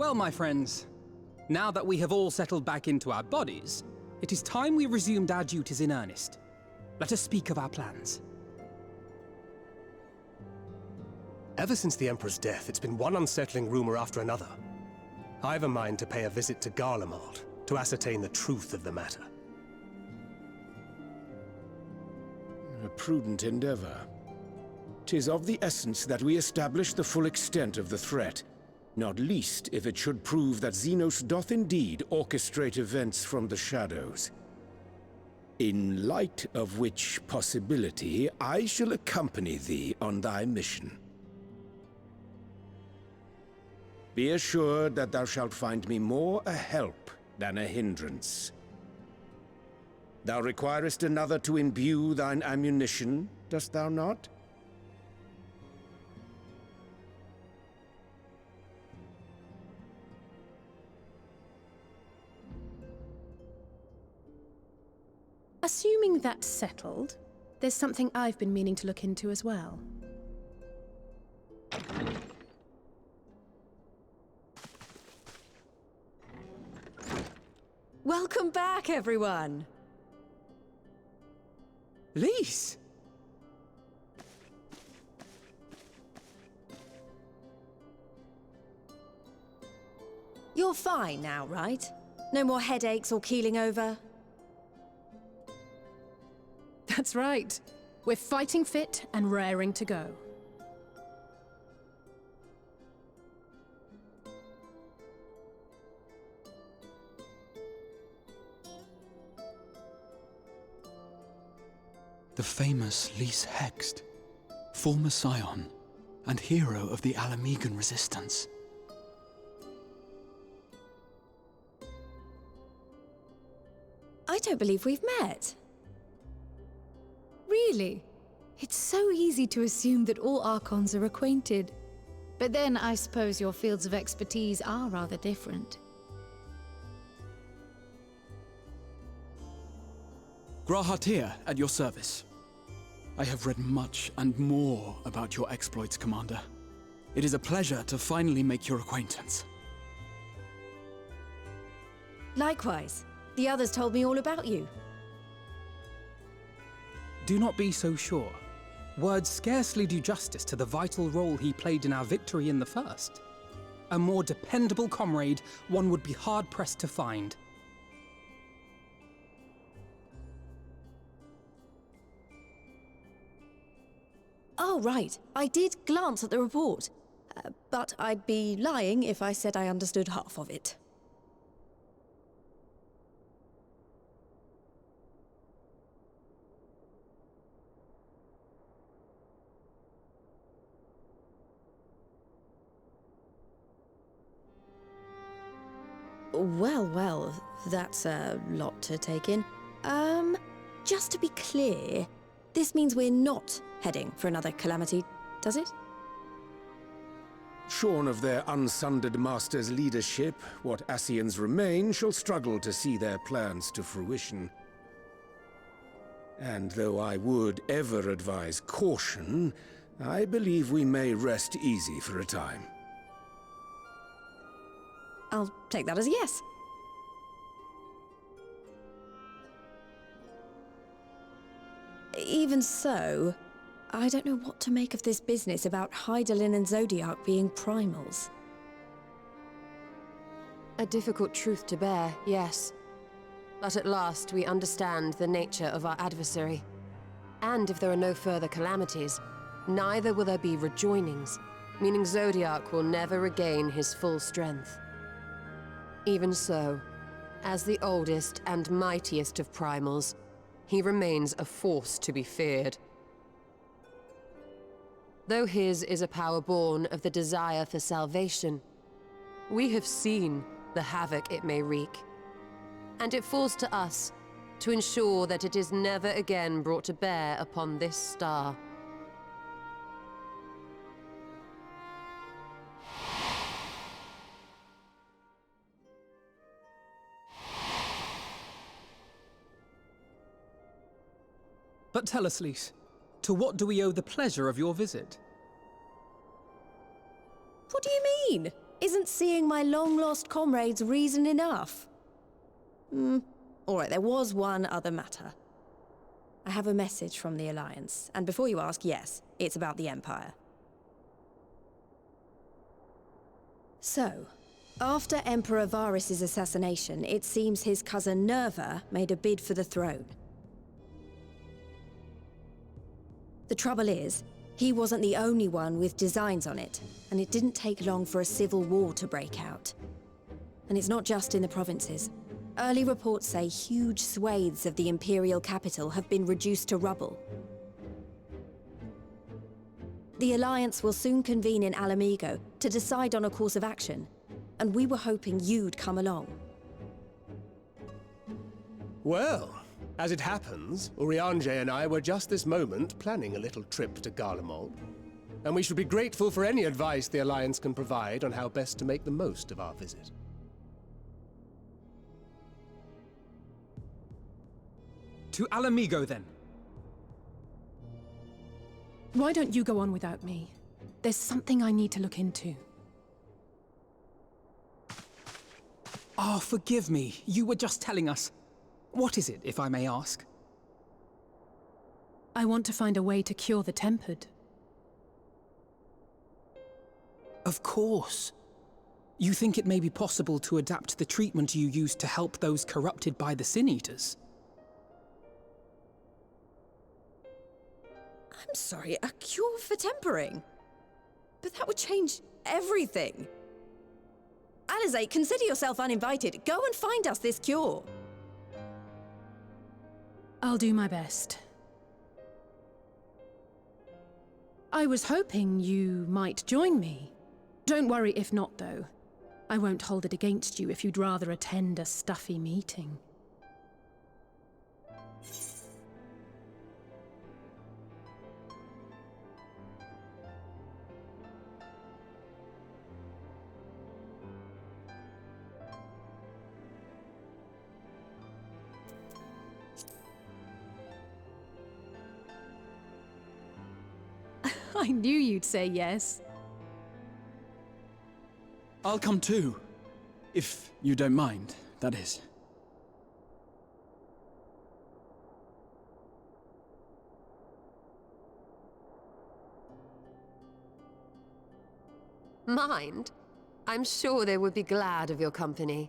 Well, my friends, now that we have all settled back into our bodies, it is time we resumed our duties in earnest. Let us speak of our plans. Ever since the Emperor's death, it's been one unsettling rumor after another. I've a mind to pay a visit to Garlemald to ascertain the truth of the matter. A prudent endeavor. 'Tis of the essence that we establish the full extent of the threat, not least if it should prove that Xenos doth indeed orchestrate events from the shadows. In light of which possibility, I shall accompany thee on thy mission. Be assured that thou shalt find me more a help than a hindrance. Thou requirest another to imbue thine ammunition, dost thou not? Assuming that's settled, there's something I've been meaning to look into as well. Welcome back, everyone! Lise! You're fine now, right? No more headaches or keeling over? That's right. We're fighting fit and raring to go. The famous Lise Hext, former scion and hero of the Alamegan resistance. I don't believe we've met. Really? It's so easy to assume that all Archons are acquainted. But then I suppose your fields of expertise are rather different. Grahatir, at your service. I have read much and more about your exploits, Commander. It is a pleasure to finally make your acquaintance. Likewise. The others told me all about you. Do not be so sure. Words scarcely do justice to the vital role he played in our victory in the First. A more dependable comrade one would be hard-pressed to find. Oh, right. I did glance at the report. But I'd be lying if I said I understood half of it. Well, that's a lot to take in. Just to be clear, this means we're not heading for another calamity, does it? Shorn of their unsundered master's leadership, what Ascians remain shall struggle to see their plans to fruition. And though I would ever advise caution, I believe we may rest easy for a time. I'll take that as a yes. Even so, I don't know what to make of this business about Hydaelyn and Zodiac being primals. A difficult truth to bear, yes. But at last we understand the nature of our adversary. And if there are no further calamities, neither will there be rejoinings, meaning Zodiac will never regain his full strength. Even so, as the oldest and mightiest of primals, he remains a force to be feared. Though his is a power born of the desire for salvation, we have seen the havoc it may wreak. And it falls to us to ensure that it is never again brought to bear upon this star. But tell us, Lise, to what do we owe the pleasure of your visit? What do you mean? Isn't seeing my long-lost comrades reason enough? All right, there was one other matter. I have a message from the Alliance, and before you ask, yes, it's about the Empire. So, after Emperor Varys' assassination, it seems his cousin Nerva made a bid for the throne. The trouble is, he wasn't the only one with designs on it, and it didn't take long for a civil war to break out. And it's not just in the provinces. Early reports say huge swathes of the Imperial capital have been reduced to rubble. The Alliance will soon convene in Alamigo to decide on a course of action, and we were hoping you'd come along. Well, as it happens, Urianger and I were just this moment planning a little trip to Garlemald, and we should be grateful for any advice the Alliance can provide on how best to make the most of our visit. To Alamigo, then. Why don't you go on without me? There's something I need to look into. Ah, forgive me. You were just telling us. What is it, if I may ask? I want to find a way to cure the Tempered. Of course. You think it may be possible to adapt the treatment you used to help those corrupted by the Sin Eaters? I'm sorry, a cure for tempering? But that would change everything. Alizé, consider yourself uninvited. Go and find us this cure. I'll do my best. I was hoping you might join me. Don't worry if not, though. I won't hold it against you if you'd rather attend a stuffy meeting. I knew you'd say yes. I'll come too. If you don't mind, that is. Mind? I'm sure they would be glad of your company.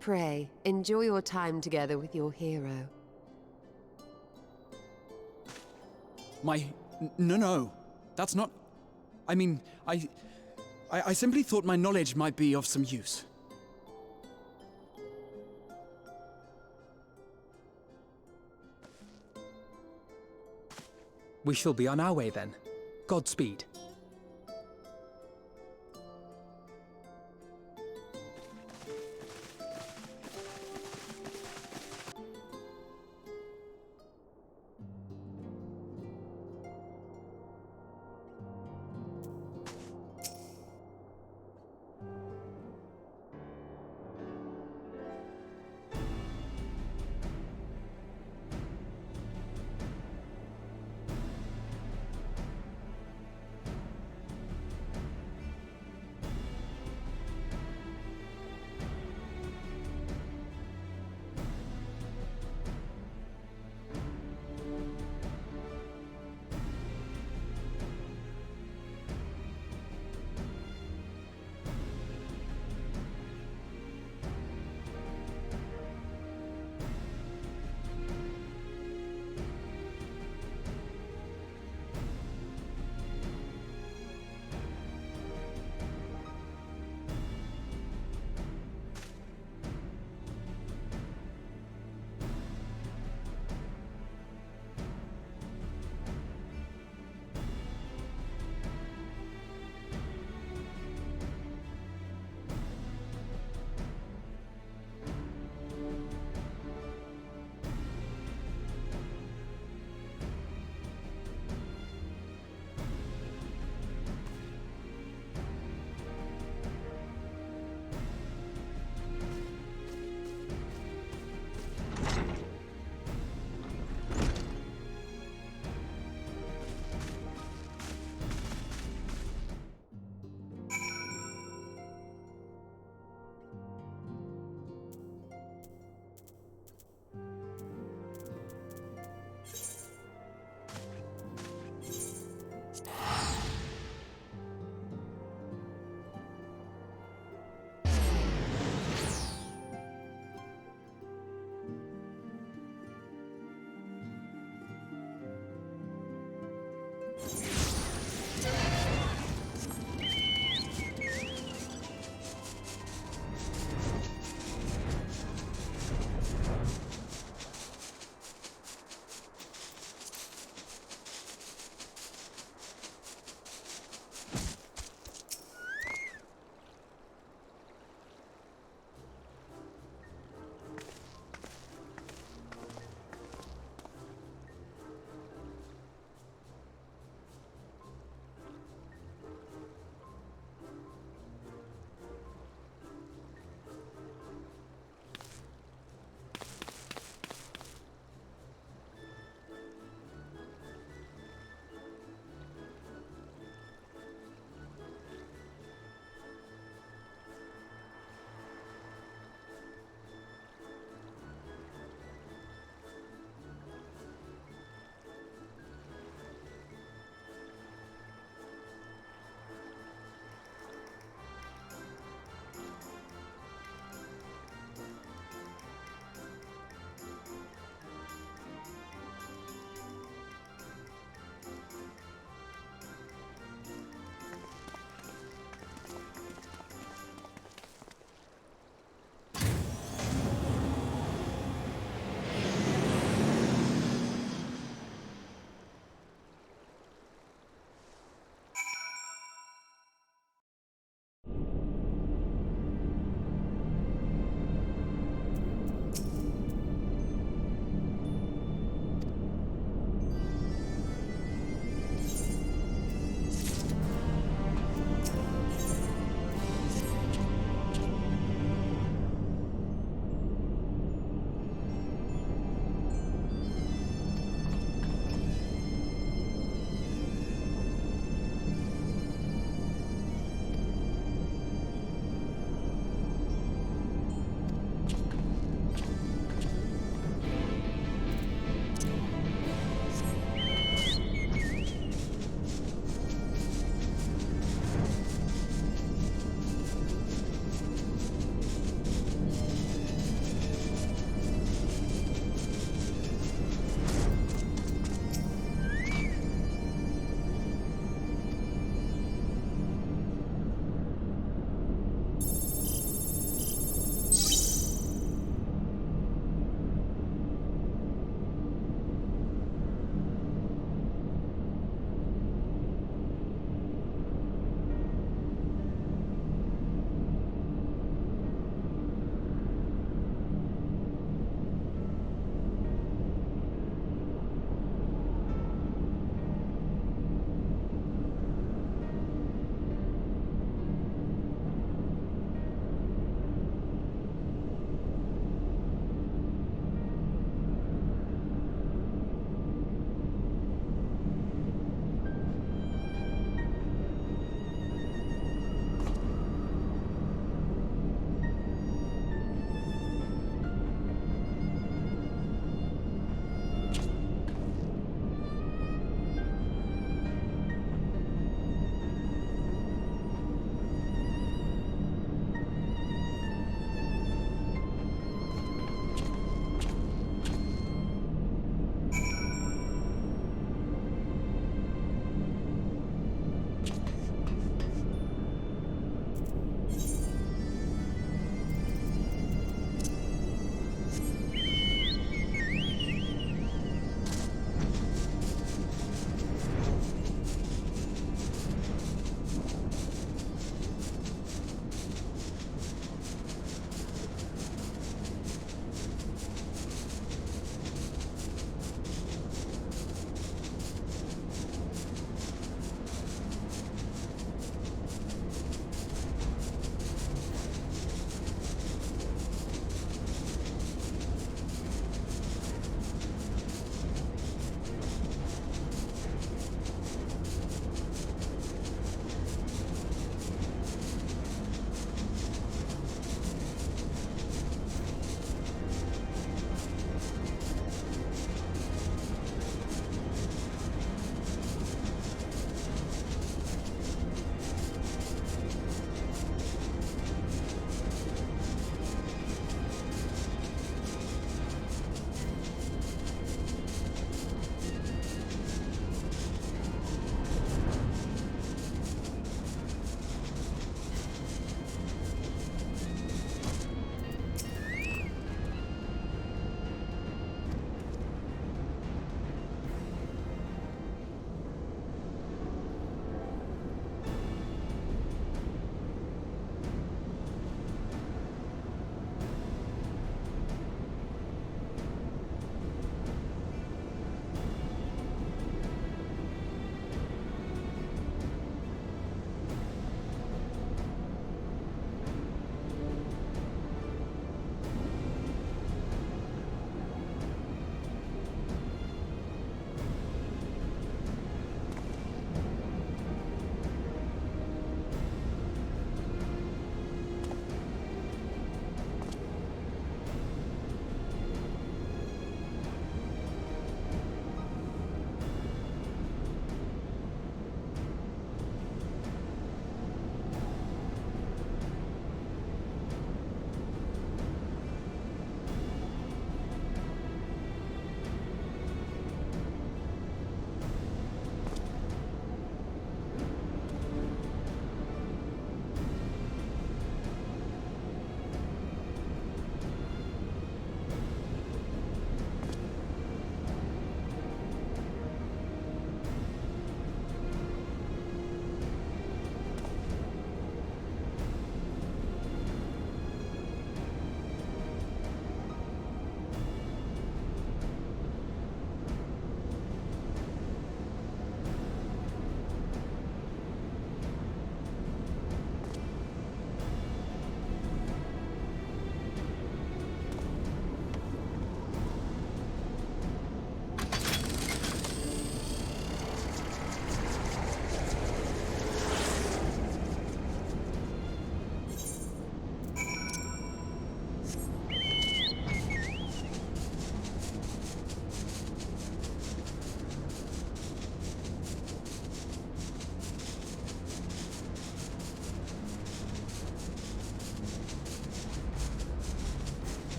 Pray, enjoy your time together with your hero. No. That's not... I mean, I simply thought my knowledge might be of some use. We shall be on our way then. Godspeed.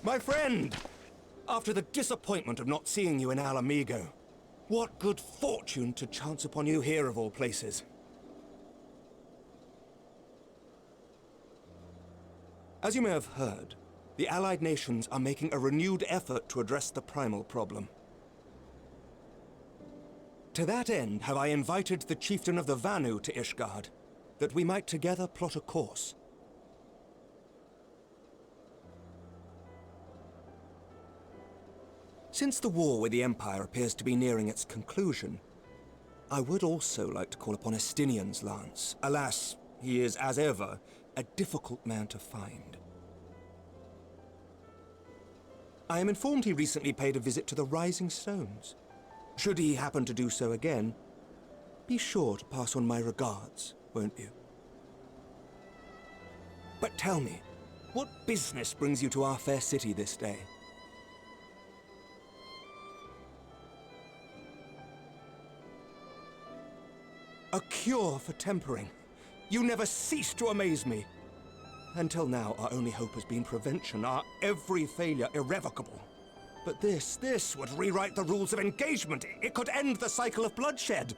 My friend! After the disappointment of not seeing you in Alamigo, what good fortune to chance upon you here of all places. As you may have heard, the Allied nations are making a renewed effort to address the primal problem. To that end, have I invited the chieftain of the Vanu to Ishgard, that we might together plot a course. Since the war with the Empire appears to be nearing its conclusion, I would also like to call upon Estinian's lance. Alas, he is, as ever, a difficult man to find. I am informed he recently paid a visit to the Rising Stones. Should he happen to do so again, be sure to pass on my regards, won't you? But tell me, what business brings you to our fair city this day? A cure for tempering. You never cease to amaze me. Until now, our only hope has been prevention, our every failure irrevocable. But this would rewrite the rules of engagement. It could end the cycle of bloodshed.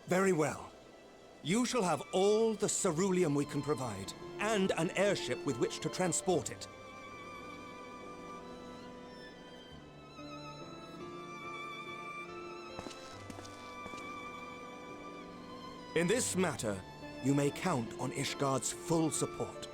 Very well. You shall have all the ceruleum we can provide, and an airship with which to transport it. In this matter, you may count on Ishgard's full support.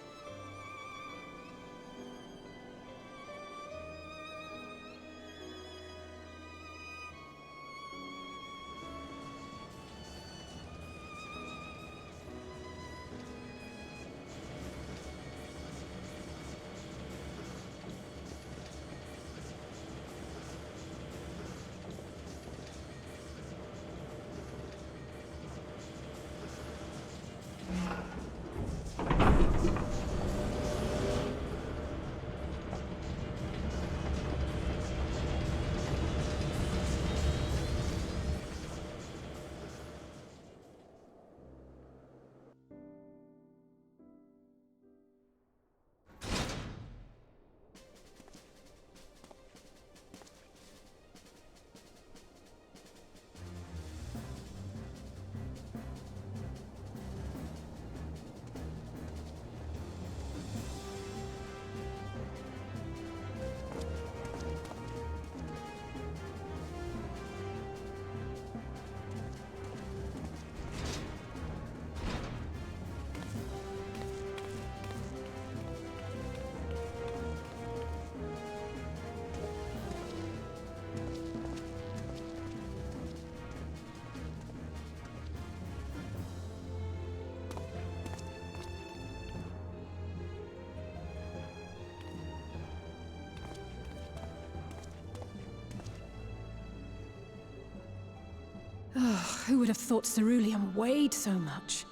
Oh, who would have thought ceruleum weighed so much?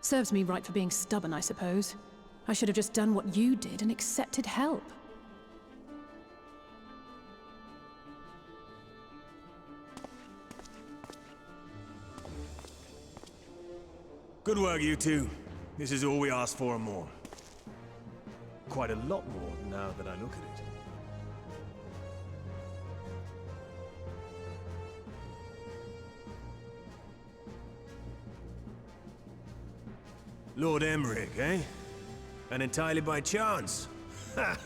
Serves me right for being stubborn, I suppose. I should have just done what you did and accepted help. Good work, you two. This is all we asked for and more. Quite a lot more now that I look at it. Lord Emmerich, eh? And entirely by chance. Ha!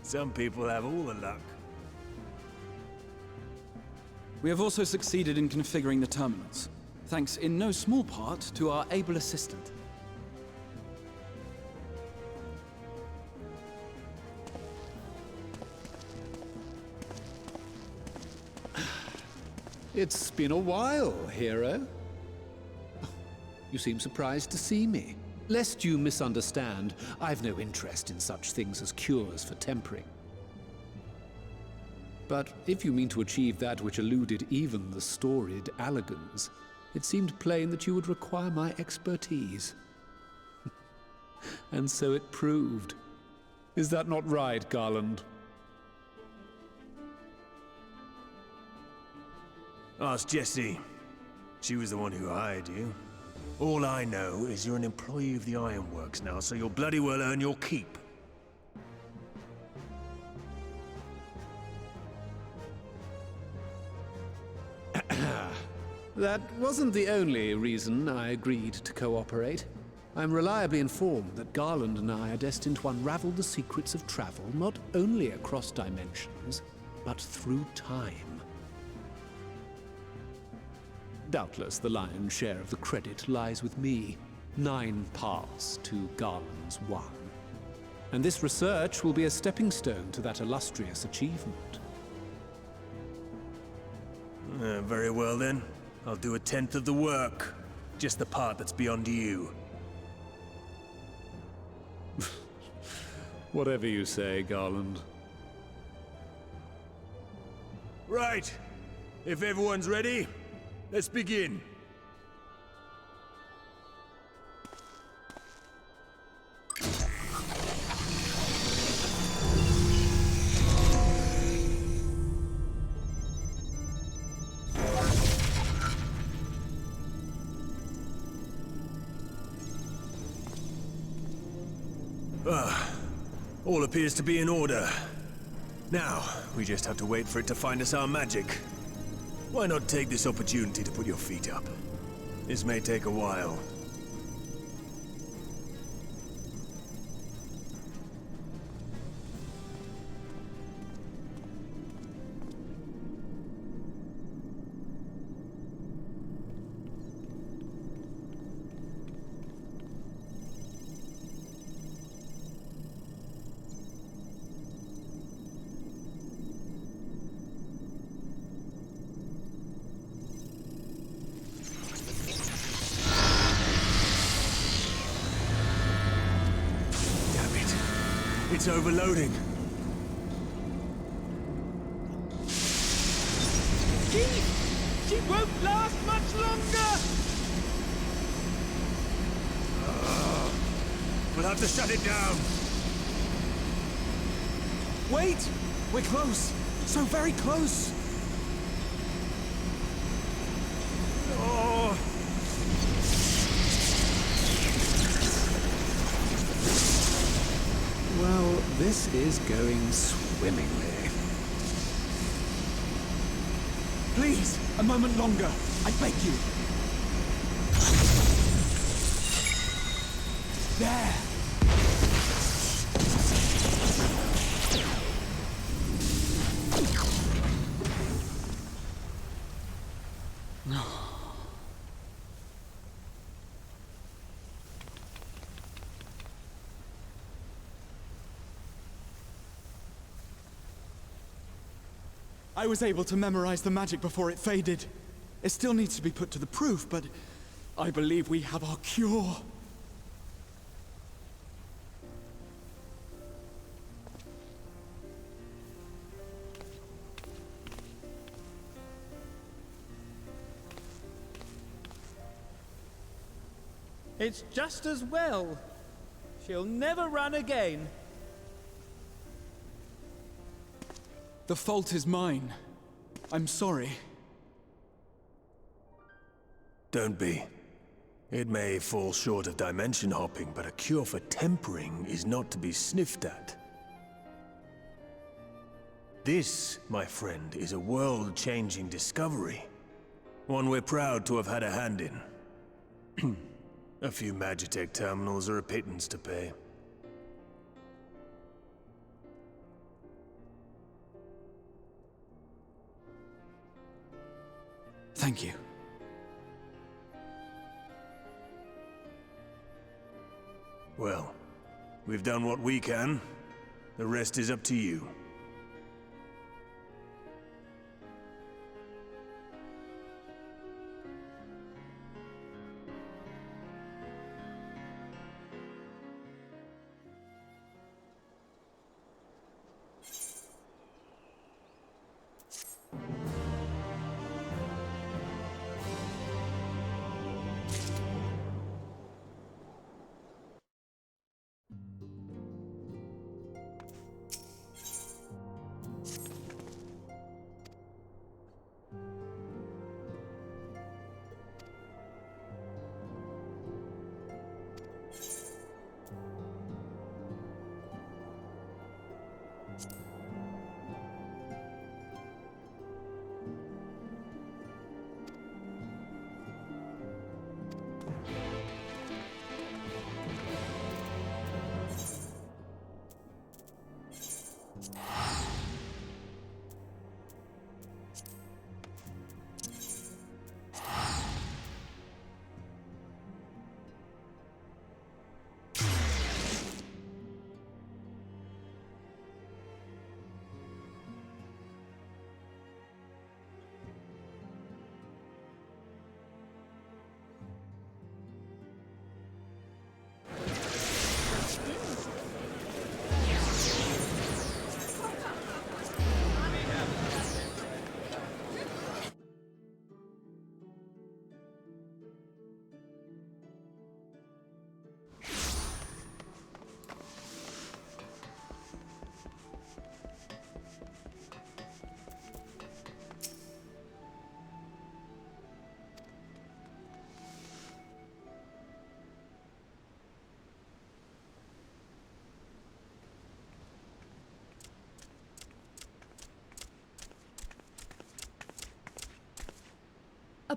Some people have all the luck. We have also succeeded in configuring the terminals, thanks in no small part to our able assistant. It's been a while, hero. You seem surprised to see me. Lest you misunderstand, I've no interest in such things as cures for tempering. But if you mean to achieve that which eluded even the storied Allagans, it seemed plain that you would require my expertise. And so it proved. Is that not right, Garland? Ask Jessie. She was the one who hired you. All I know is you're an employee of the Ironworks now, so you'll bloody well earn your keep. That wasn't the only reason I agreed to cooperate. I'm reliably informed that Garland and I are destined to unravel the secrets of travel not only across dimensions, but through time. Doubtless the lion's share of the credit lies with me. 9 paths to Garland's 1. And this research will be a stepping stone to that illustrious achievement. Very well then. I'll do 1/10 of the work. Just the part that's beyond you. Whatever you say, Garland. Right. If everyone's ready, let's begin. All appears to be in order. Now, we just have to wait for it to find us our magic. Why not take this opportunity to put your feet up? This may take a while. It's overloading. She won't last much longer! We'll have to shut it down. Wait! We're close! So very close! Oh. Well, this is going swimmingly. Please, a moment longer. I beg you. There! I was able to memorize the magic before it faded. It still needs to be put to the proof, but I believe we have our cure. It's just as well. She'll never run again. The fault is mine. I'm sorry. Don't be. It may fall short of dimension hopping, but a cure for tempering is not to be sniffed at. This, my friend, is a world-changing discovery. One we're proud to have had a hand in. A few Magitech terminals are a pittance to pay. Thank you. Well, we've done what we can. The rest is up to you.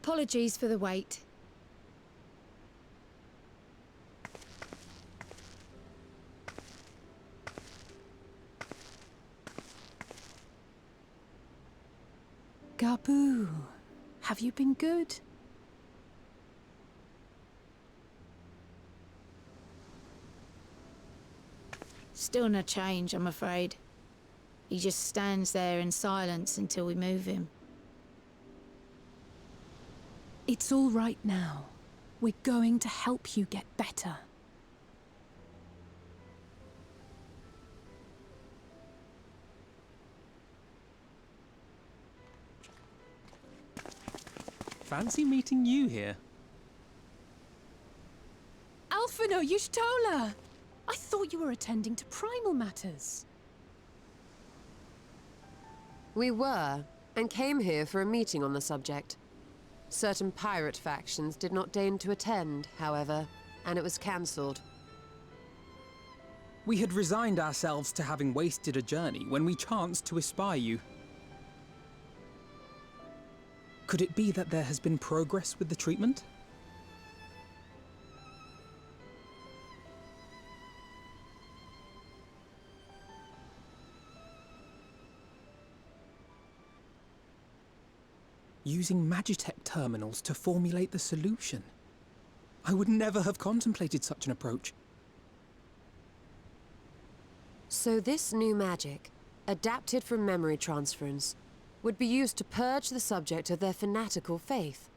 Apologies for the wait. Gabu, have you been good? Still no change, I'm afraid. He just stands there in silence until we move him. It's all right now. We're going to help you get better. Fancy meeting you here. Alphino Yushtola! I thought you were attending to primal matters. We were, and came here for a meeting on the subject. Certain pirate factions did not deign to attend, however, and it was cancelled. We had resigned ourselves to having wasted a journey when we chanced to espy you. Could it be that there has been progress with the treatment? Using Magitech terminals to formulate the solution. I would never have contemplated such an approach. So this new magic, adapted from memory transference, would be used to purge the subject of their fanatical faith,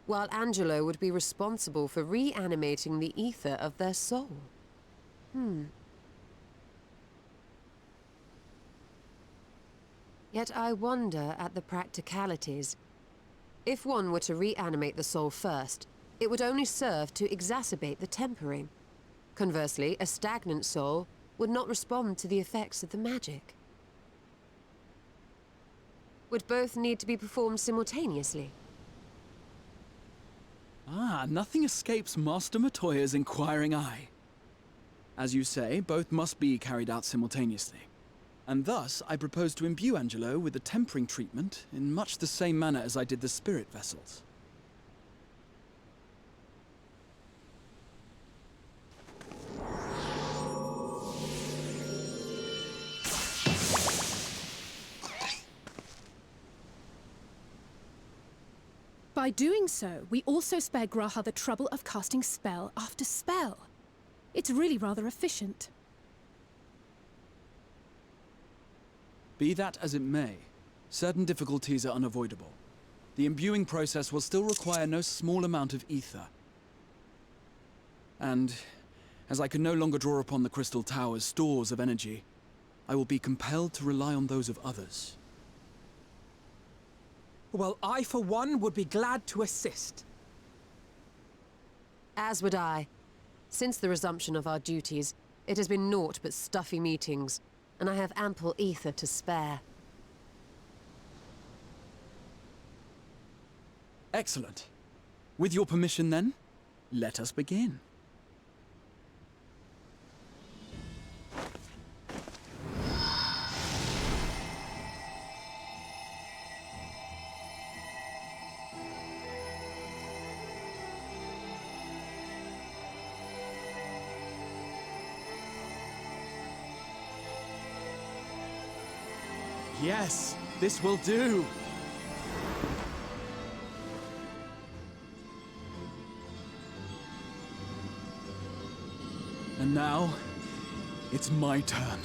while Angelo would be responsible for reanimating the ether of their soul. Yet I wonder at the practicalities. If one were to reanimate the soul first, it would only serve to exacerbate the tempering. Conversely, a stagnant soul would not respond to the effects of the magic. Would both need to be performed simultaneously? Nothing escapes Master Matoya's inquiring eye. As you say, both must be carried out simultaneously. And thus, I propose to imbue Angelo with the tempering treatment in much the same manner as I did the spirit vessels. By doing so, we also spare Graha the trouble of casting spell after spell. It's really rather efficient. Be that as it may, certain difficulties are unavoidable. The imbuing process will still require no small amount of ether. And, as I can no longer draw upon the Crystal Tower's stores of energy, I will be compelled to rely on those of others. Well, I, for one, would be glad to assist. As would I. Since the resumption of our duties, it has been naught but stuffy meetings, and I have ample ether to spare. Excellent. With your permission, then, let us begin. Yes, this will do. And now, it's my turn.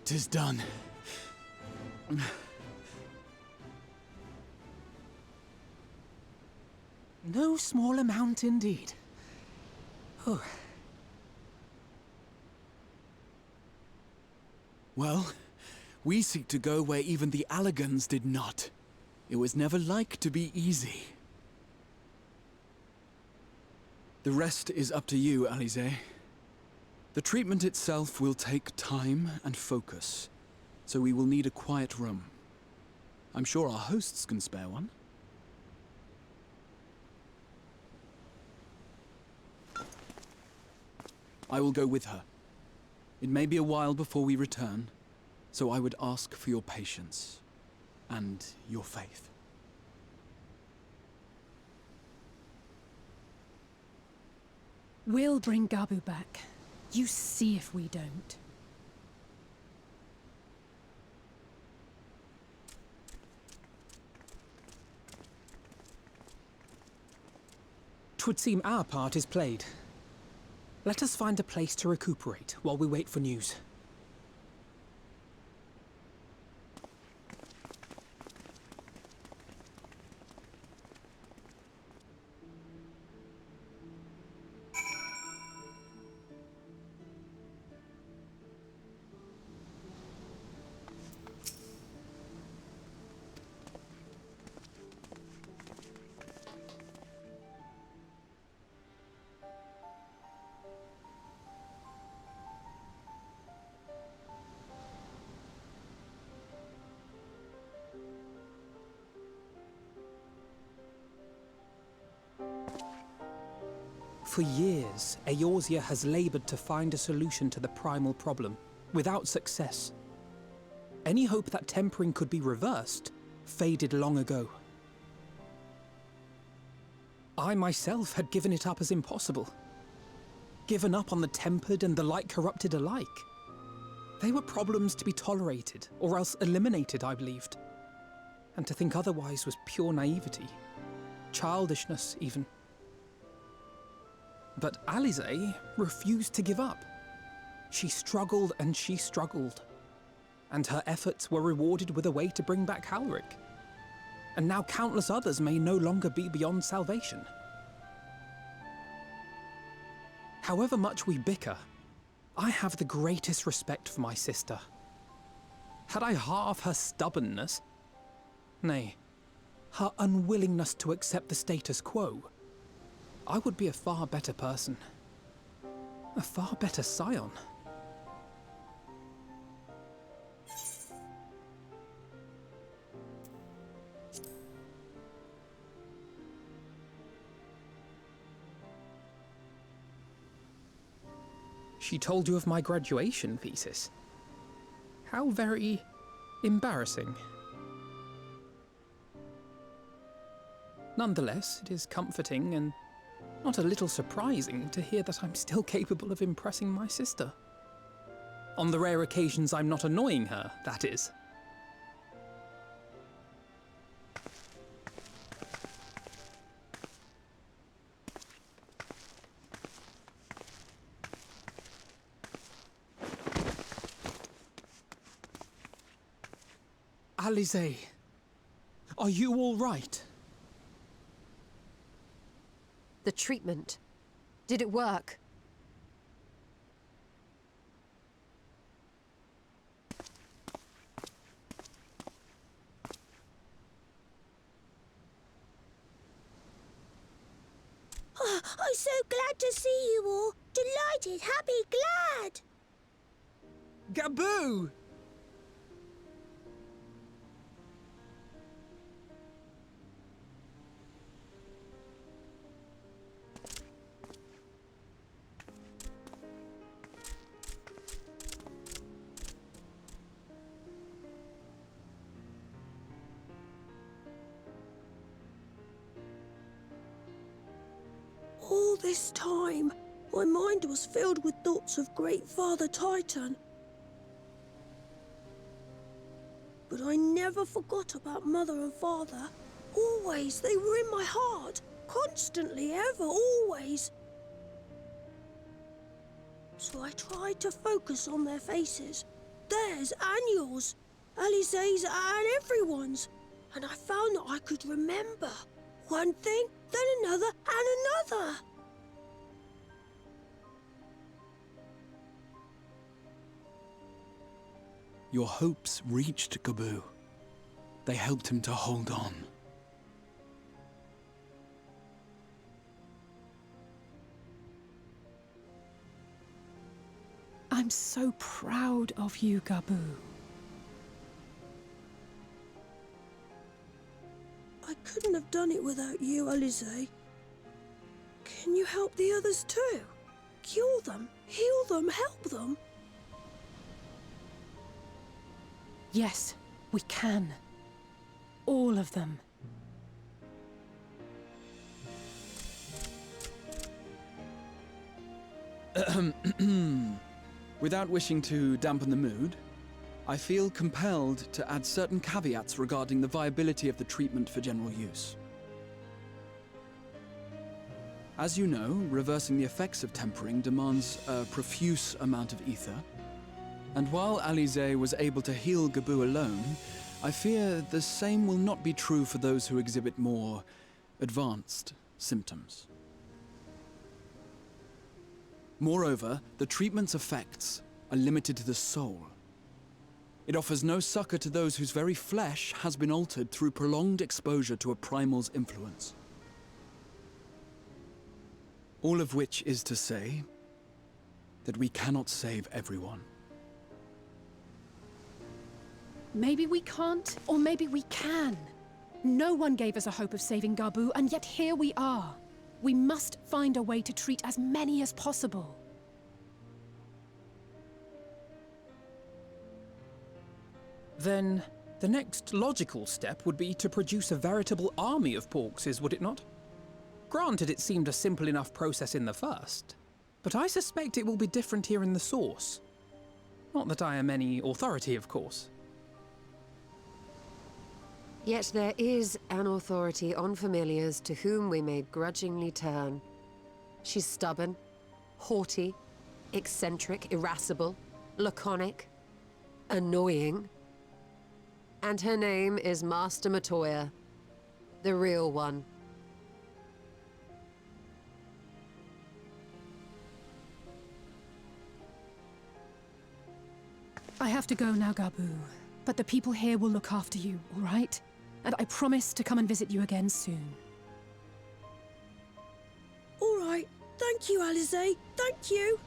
Tis done. No small amount indeed. Oh. Well, we seek to go where even the Allagans did not. It was never like to be easy. The rest is up to you, Alize. The treatment itself will take time and focus, so we will need a quiet room. I'm sure our hosts can spare one. I will go with her. It may be a while before we return, so I would ask for your patience and your faith. We'll bring Gabu back. You see if we don't. 'Twould seem our part is played. Let us find a place to recuperate while we wait for news. For years, Eorzea has labored to find a solution to the primal problem, without success. Any hope that tempering could be reversed faded long ago. I myself had given it up as impossible. Given up on the tempered and the light-corrupted alike. They were problems to be tolerated, or else eliminated, I believed. And to think otherwise was pure naivety. Childishness, even. But Alisaie refused to give up. She struggled and she struggled. And her efforts were rewarded with a way to bring back Halric. And now countless others may no longer be beyond salvation. However much we bicker, I have the greatest respect for my sister. Had I half her stubbornness, nay, her unwillingness to accept the status quo, I would be a far better person. A far better scion. She told you of my graduation thesis. How very embarrassing. Nonetheless, it is comforting and not a little surprising to hear that I'm still capable of impressing my sister. On the rare occasions I'm not annoying her, that is. Alisaie, are you all right? The treatment. Did it work? Oh, I'm so glad to see you all. Delighted, happy, glad. Gaboo! All this time, my mind was filled with thoughts of Great Father Titan. But I never forgot about Mother and Father. Always, they were in my heart. Constantly, ever, always. So I tried to focus on their faces. Theirs and yours. Alisaie's and everyone's. And I found that I could remember. One thing, then another, and another. Your hopes reached Gaboo. They helped him to hold on. I'm so proud of you, Gaboo. couldn't have done it without you, Alize. Can you help the others too? Cure them, heal them, help them? Yes, we can. All of them. Without wishing to dampen the mood, I feel compelled to add certain caveats regarding the viability of the treatment for general use. As you know, reversing the effects of tempering demands a profuse amount of ether, and while Alize was able to heal Gabu alone, I fear the same will not be true for those who exhibit more advanced symptoms. Moreover, the treatment's effects are limited to the soul. It offers no succor to those whose very flesh has been altered through prolonged exposure to a primal's influence. All of which is to say that we cannot save everyone. Maybe we can't, or maybe we can. No one gave us a hope of saving Gabu, and yet here we are. We must find a way to treat as many as possible. Then, the next logical step would be to produce a veritable army of Porkses, would it not? Granted, it seemed a simple enough process in the first, but I suspect it will be different here in the source. Not that I am any authority, of course. Yet there is an authority on familiars to whom we may grudgingly turn. She's stubborn, haughty, eccentric, irascible, laconic, annoying. And her name is Master Matoya, the real one. I have to go now, Gabu, but the people here will look after you, all right? And I promise to come and visit you again soon. All right. Thank you, Alize. Thank you.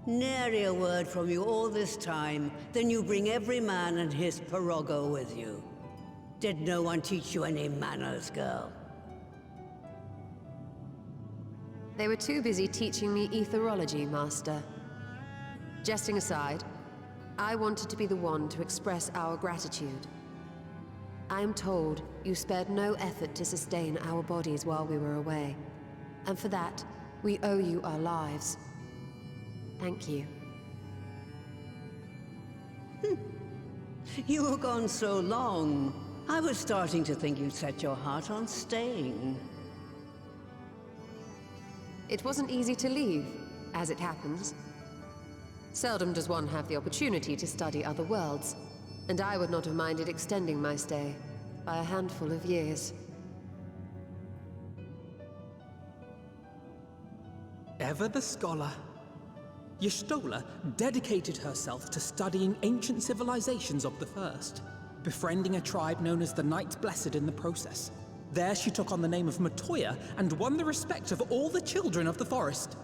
Nary a word from you all this time, then you bring every man and his pirogo with you. Did no one teach you any manners, girl? They were too busy teaching me etherology, Master. Jesting aside, I wanted to be the one to express our gratitude. I am told you spared no effort to sustain our bodies while we were away. And for that, we owe you our lives. Thank you. You were gone so long. I was starting to think you'd set your heart on staying. It wasn't easy to leave, as it happens. Seldom does one have the opportunity to study other worlds, and I would not have minded extending my stay by a handful of years. Ever the scholar. Y'shtola dedicated herself to studying ancient civilizations of the First, befriending a tribe known as the Knights Blessed in the process. There she took on the name of Matoya and won the respect of all the children of the forest.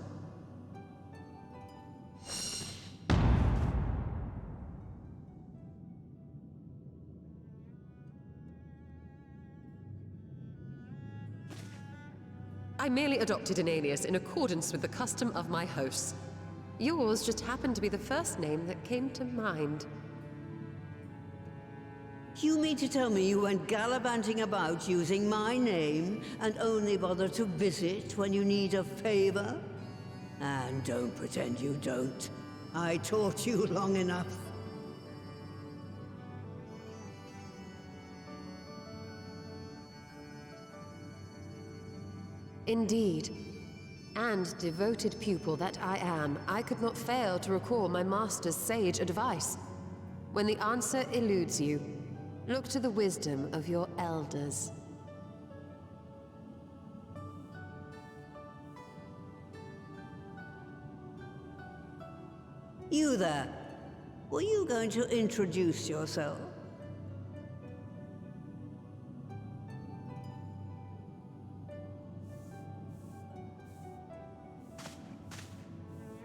I merely adopted an alias in accordance with the custom of my hosts. Yours just happened to be the first name that came to mind. You mean to tell me you went gallivanting about using my name and only bother to visit when you need a favor? And don't pretend you don't. I taught you long enough. Indeed. And devoted pupil that I am, I could not fail to recall my master's sage advice. When the answer eludes you, look to the wisdom of your elders. You there. Were you going to introduce yourself?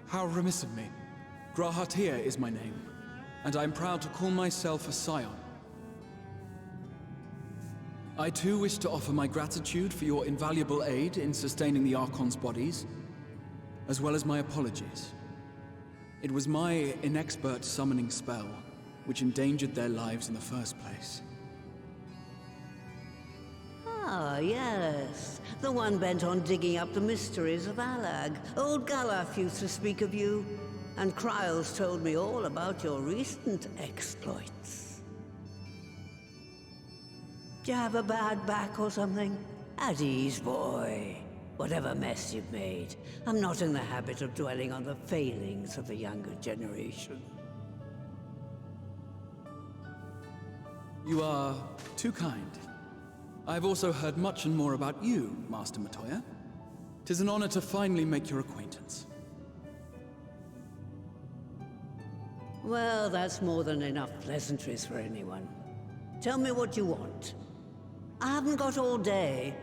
How remiss of me. Grahatia is my name, and I am proud to call myself a scion. I too wish to offer my gratitude for your invaluable aid in sustaining the Archon's bodies, as well as my apologies. It was my inexpert summoning spell which endangered their lives in the first place. Ah, yes. The one bent on digging up the mysteries of Alag. Old Galaf used to speak of you, and Kryles told me all about your recent exploits. Do you have a bad back or something? At ease, boy. Whatever mess you've made, I'm not in the habit of dwelling on the failings of the younger generation. You are too kind. I've also heard much and more about you, Master Matoya. 'Tis an honor to finally make your acquaintance. Well, that's more than enough pleasantries for anyone. Tell me what you want. I haven't got all day.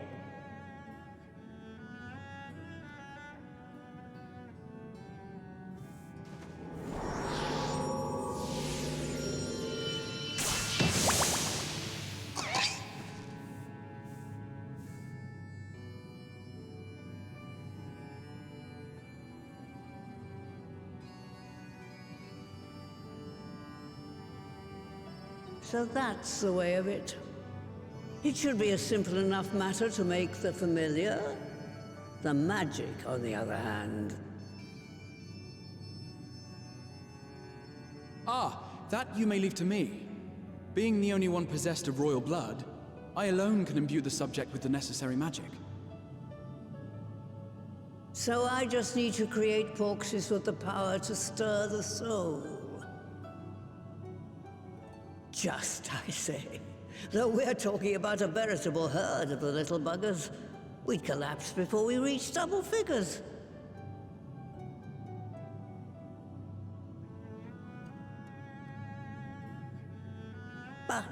So that's the way of it. It should be a simple enough matter to make the familiar. The magic, on the other hand. Ah, that you may leave to me. Being the only one possessed of royal blood, I alone can imbue the subject with the necessary magic. So I just need to create porxes with the power to stir the soul. Just, I say. Though we're talking about a veritable herd of the little buggers. We'd collapse before we reached double figures. But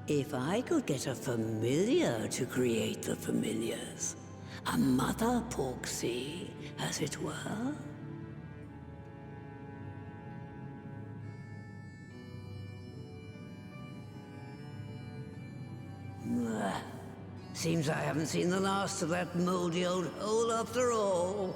if I could get a familiar to create the familiars, a mother porxie, as it were, Seems I haven't seen the last of that moldy old hole after all.